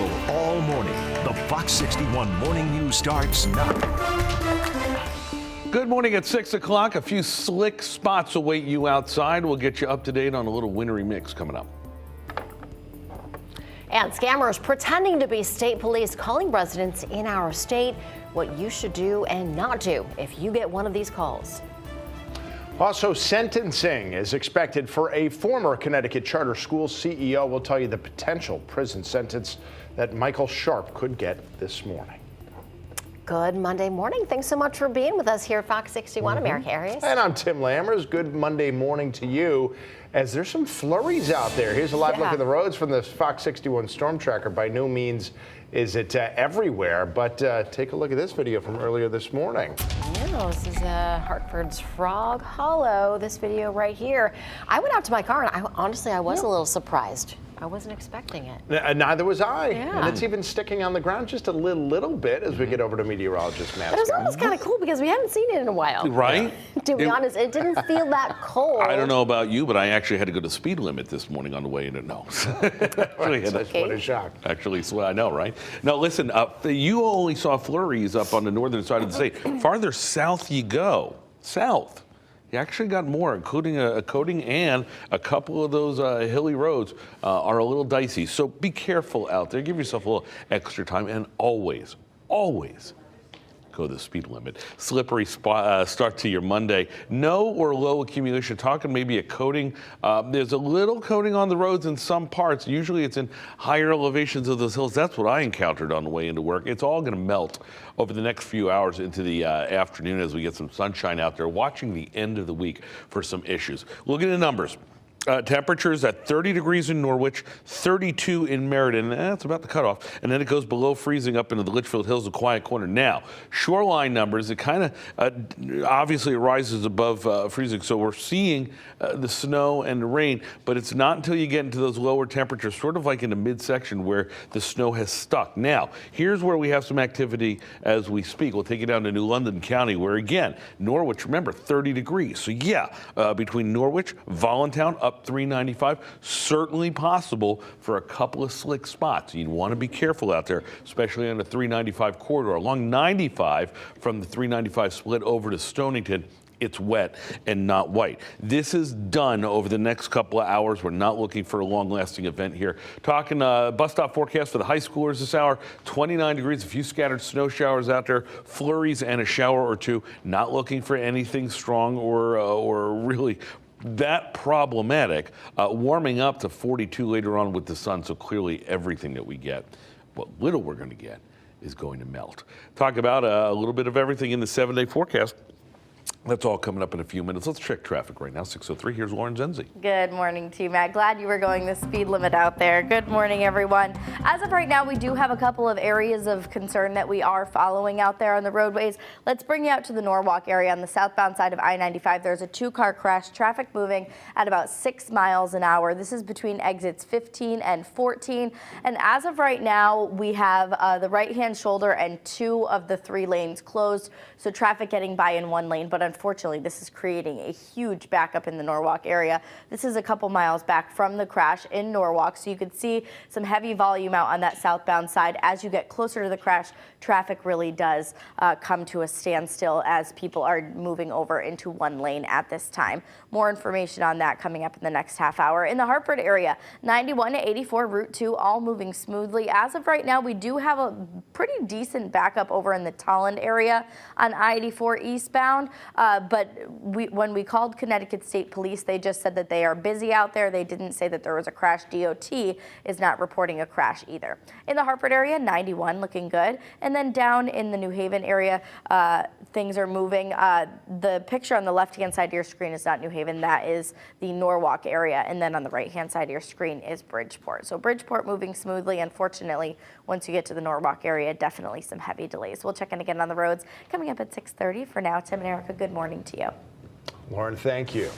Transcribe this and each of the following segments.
people all morning. The Fox 61 Morning News starts now. Good morning at 6 o'clock. A few slick spots await you outside. We'll get you up to date on a little wintry mix coming up. And scammers pretending to be state police calling residents in our state what you should do and not do if you get one of these calls. Also, sentencing is expected for a former Connecticut charter school CEO. We'll tell you the potential prison sentence that Michael Sharp could get this morning. Good Monday morning. Thanks so much for being with us here at Fox 61. I'm Eric Harris. And I'm Tim Lammers. Good Monday morning to you. As there's some flurries out there. Here's a live look at the roads from the Fox 61 Storm Tracker. By no means is it everywhere, but take a look at this video from earlier this morning. Yeah, this is Hartford's Frog Hollow, this video right here. I went out to my car and honestly, I was a little surprised. I wasn't expecting it. Neither was I. Yeah. And it's even sticking on the ground just a little bit as we get over to meteorologist Matt. But it was almost kind of cool because we haven't seen it in a while. Right? To be honest, it didn't feel that cold. I don't know about you, but I actually had to go to speed limit this morning on the way into What a shock. Actually, so I know, right? No, listen, you only saw flurries up on the northern side of the state. Farther south you go, south. You actually got more, including a coating, and a couple of those hilly roads are a little dicey. So be careful out there. Give yourself a little extra time, and always go the speed limit. Slippery start to your Monday. No or low accumulation. Talking maybe a coating. There's a little coating on the roads in some parts. Usually it's in higher elevations of those hills. That's what I encountered on the way into work. It's all going to melt over the next few hours into the afternoon as we get some sunshine out there. Watching the end of the week for some issues. Look at the numbers. Temperatures at 30 degrees in Norwich, 32 in Meriden. That's about the cutoff. And then it goes below freezing up into the Litchfield Hills, the Quiet Corner. Now, shoreline numbers, it kind of, obviously it rises above freezing. So we're seeing the snow and the rain, but it's not until you get into those lower temperatures, sort of like in the midsection where the snow has stuck. Now, here's where we have some activity as we speak. We'll take you down to New London County, where again, Norwich, remember, 30 degrees. So yeah, between Norwich, Voluntown, up 395, certainly possible for a couple of slick spots. You want to be careful out there, especially on the 395 corridor. Along 95 from the 395 split over to Stonington, it's wet and not white. This is done over the next couple of hours. We're not looking for a long-lasting event here. Talking bus stop forecast for the high schoolers this hour, 29 degrees, a few scattered snow showers out there, flurries and a shower or two. Not looking for anything strong or really that problematic. Warming up to 42 later on with the sun, so clearly everything that we get, what little we're going to get, is going to melt. Talk about a little bit of everything in the 7-day forecast. That's all coming up in a few minutes. Let's check traffic right now. 6:03. Here's Lauren Zenzi. Good morning to you, Matt. Glad you were going the speed limit out there. Good morning, everyone. As of right now, we do have a couple of areas of concern that we are following out there on the roadways. Let's bring you out to the Norwalk area on the southbound side of I-95. There's a 2-car crash. Traffic moving at about 6 miles an hour. This is between exits 15 and 14. And as of right now, we have the right-hand shoulder and 2 of the 3 lanes closed. So traffic getting by in 1 lane, but unfortunately, this is creating a huge backup in the Norwalk area. This is a couple miles back from the crash in Norwalk, so you could see some heavy volume out on that southbound side. As you get closer to the crash, traffic really does come to a standstill as people are moving over into 1 lane at this time. More information on that coming up in the next half hour. In the Hartford area, 91 to 84 Route 2, all moving smoothly. As of right now, we do have a pretty decent backup over in the Tolland area on I-84 eastbound. But when we called Connecticut State Police, they just said that they are busy out there. They didn't say that there was a crash. DOT is not reporting a crash either. In the Hartford area, 91 looking good. And then down in the New Haven area, things are moving. The picture on the left-hand side of your screen is not New Haven. That is the Norwalk area. And then on the right-hand side of your screen is Bridgeport. So Bridgeport moving smoothly. Unfortunately, once you get to the Norwalk area, definitely some heavy delays. We'll check in again on the roads coming up at 6:30. For now, Tim and Erica, good morning to you. Lauren, thank you.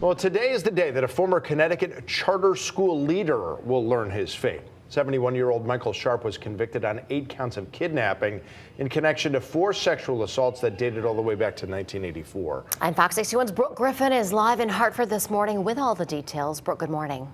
Well, today is the day that a former Connecticut charter school leader will learn his fate. 71-year-old Michael Sharp was convicted on 8 counts of kidnapping in connection to 4 sexual assaults that dated all the way back to 1984. And Fox 61's Brooke Griffin is live in Hartford this morning with all the details. Brooke, good morning.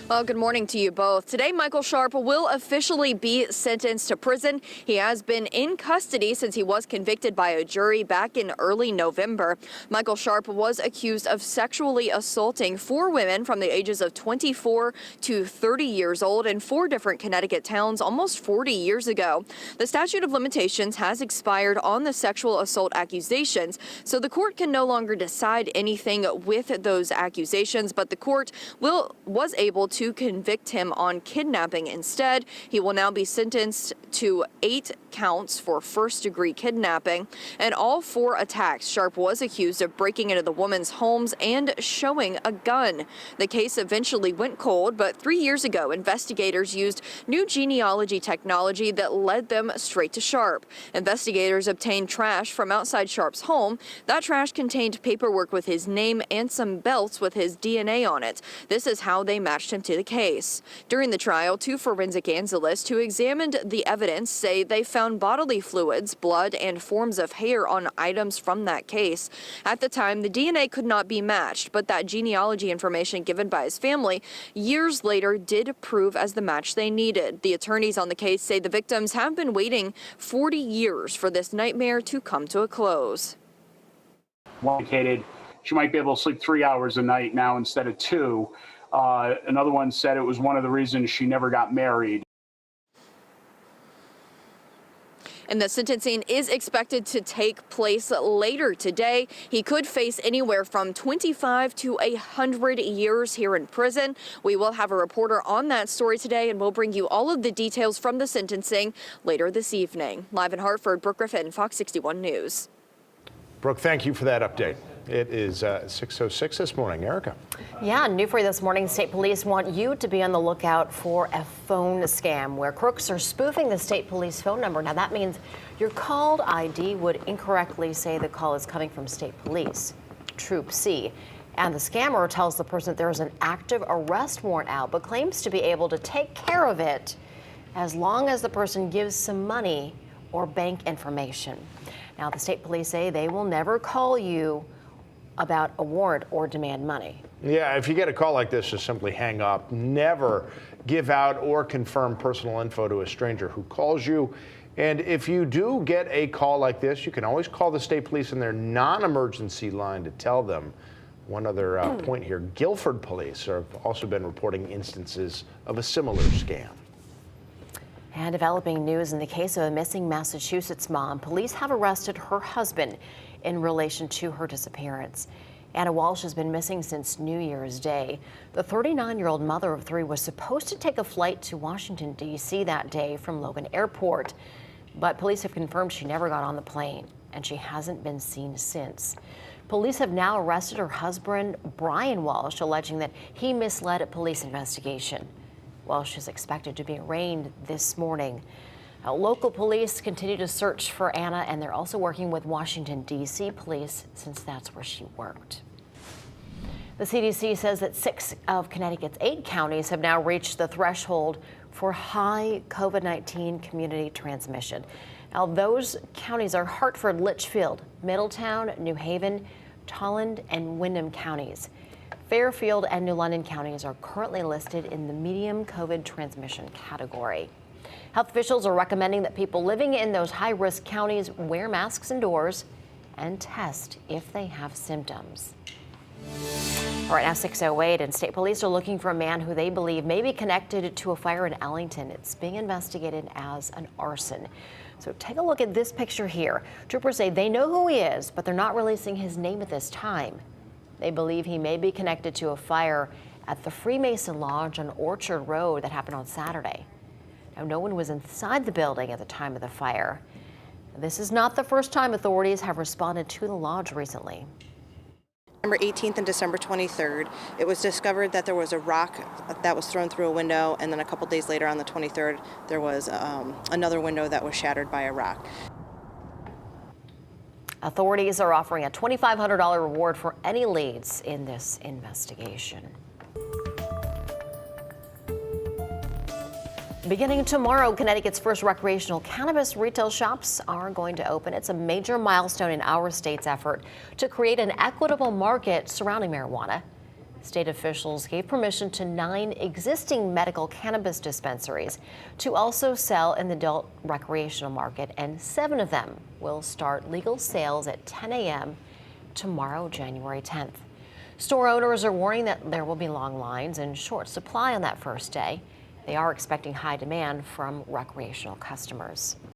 Well, good morning to you both. Today, Michael Sharp will officially be sentenced to prison. He has been in custody since he was convicted by a jury back in early November. Michael Sharp was accused of sexually assaulting 4 women from the ages of 24 to 30 years old in 4 different Connecticut towns almost 40 years ago. The statute of limitations has expired on the sexual assault accusations, so the court can no longer decide anything with those accusations, but the court was able to convict him on kidnapping instead. He will now be sentenced to 8 counts for first-degree kidnapping. And all 4 attacks, Sharp was accused of breaking into the woman's homes and showing a gun. The case eventually went cold, but 3 years ago, investigators used new genealogy technology that led them straight to Sharp. Investigators obtained trash from outside Sharp's home. That trash contained paperwork with his name and some belts with his DNA on it. This is how they matched him to the case. During the trial, 2 forensic analysts who examined the evidence say they found bodily fluids, blood, and forms of hair on items from that case. At the time, the DNA could not be matched, but that genealogy information given by his family years later did prove as the match they needed. The attorneys on the case say the victims have been waiting 40 years for this nightmare to come to a close. One indicated she might be able to sleep 3 hours a night now instead of 2. Another one said it was one of the reasons she never got married. And the sentencing is expected to take place later today. He could face anywhere from 25 to 100 years here in prison. We will have a reporter on that story today, and we'll bring you all of the details from the sentencing later this evening. Live in Hartford, Brooke Griffin, Fox 61 News. Brooke, thank you for that update. It is 6:06 this morning. Erica. Yeah, new for you this morning. State police want you to be on the lookout for a phone scam where crooks are spoofing the state police phone number. Now that means your called ID would incorrectly say the call is coming from state police, Troop C. And the scammer tells the person that there is an active arrest warrant out, but claims to be able to take care of it as long as the person gives some money or bank information. Now, the state police say they will never call you about a warrant or demand money. Yeah, if you get a call like this, just simply hang up. Never give out or confirm personal info to a stranger who calls you. And if you do get a call like this, you can always call the state police in their non-emergency line to tell them. One other point here, Guilford police have also been reporting instances of a similar scam. And developing news in the case of a missing Massachusetts mom. Police have arrested her husband in relation to her disappearance. Anna Walsh has been missing since New Year's Day. The 39-year-old mother of 3 was supposed to take a flight to Washington, D.C. that day from Logan Airport, but police have confirmed she never got on the plane, and she hasn't been seen since. Police have now arrested her husband, Brian Walsh, alleging that he misled a police investigation. Walsh is expected to be arraigned this morning. Now, local police continue to search for Anna, and they're also working with Washington, D.C. police, since that's where she worked. The CDC says that 6 of Connecticut's 8 counties have now reached the threshold for high COVID-19 community transmission. Now, those counties are Hartford, Litchfield, Middletown, New Haven, Tolland, and Windham counties. Fairfield and New London counties are currently listed in the medium COVID transmission category. Health officials are recommending that people living in those high-risk counties wear masks indoors and test if they have symptoms. All right, now 6:08, and state police are looking for a man who they believe may be connected to a fire in Ellington. It's being investigated as an arson. So take a look at this picture here. Troopers say they know who he is, but they're not releasing his name at this time. They believe he may be connected to a fire at the Freemason Lodge on Orchard Road that happened on Saturday. Now, no one was inside the building at the time of the fire. This is not the first time authorities have responded to the lodge recently. December 18th and December 23rd, it was discovered that there was a rock that was thrown through a window, and then a couple days later on the 23rd, there was another window that was shattered by a rock. Authorities are offering a $2,500 reward for any leads in this investigation. Beginning tomorrow, Connecticut's first recreational cannabis retail shops are going to open. It's a major milestone in our state's effort to create an equitable market surrounding marijuana. State officials gave permission to 9 existing medical cannabis dispensaries to also sell in the adult recreational market, and 7 of them will start legal sales at 10 a.m. tomorrow, January 10th. Store owners are warning that there will be long lines and short supply on that first day. They are expecting high demand from recreational customers.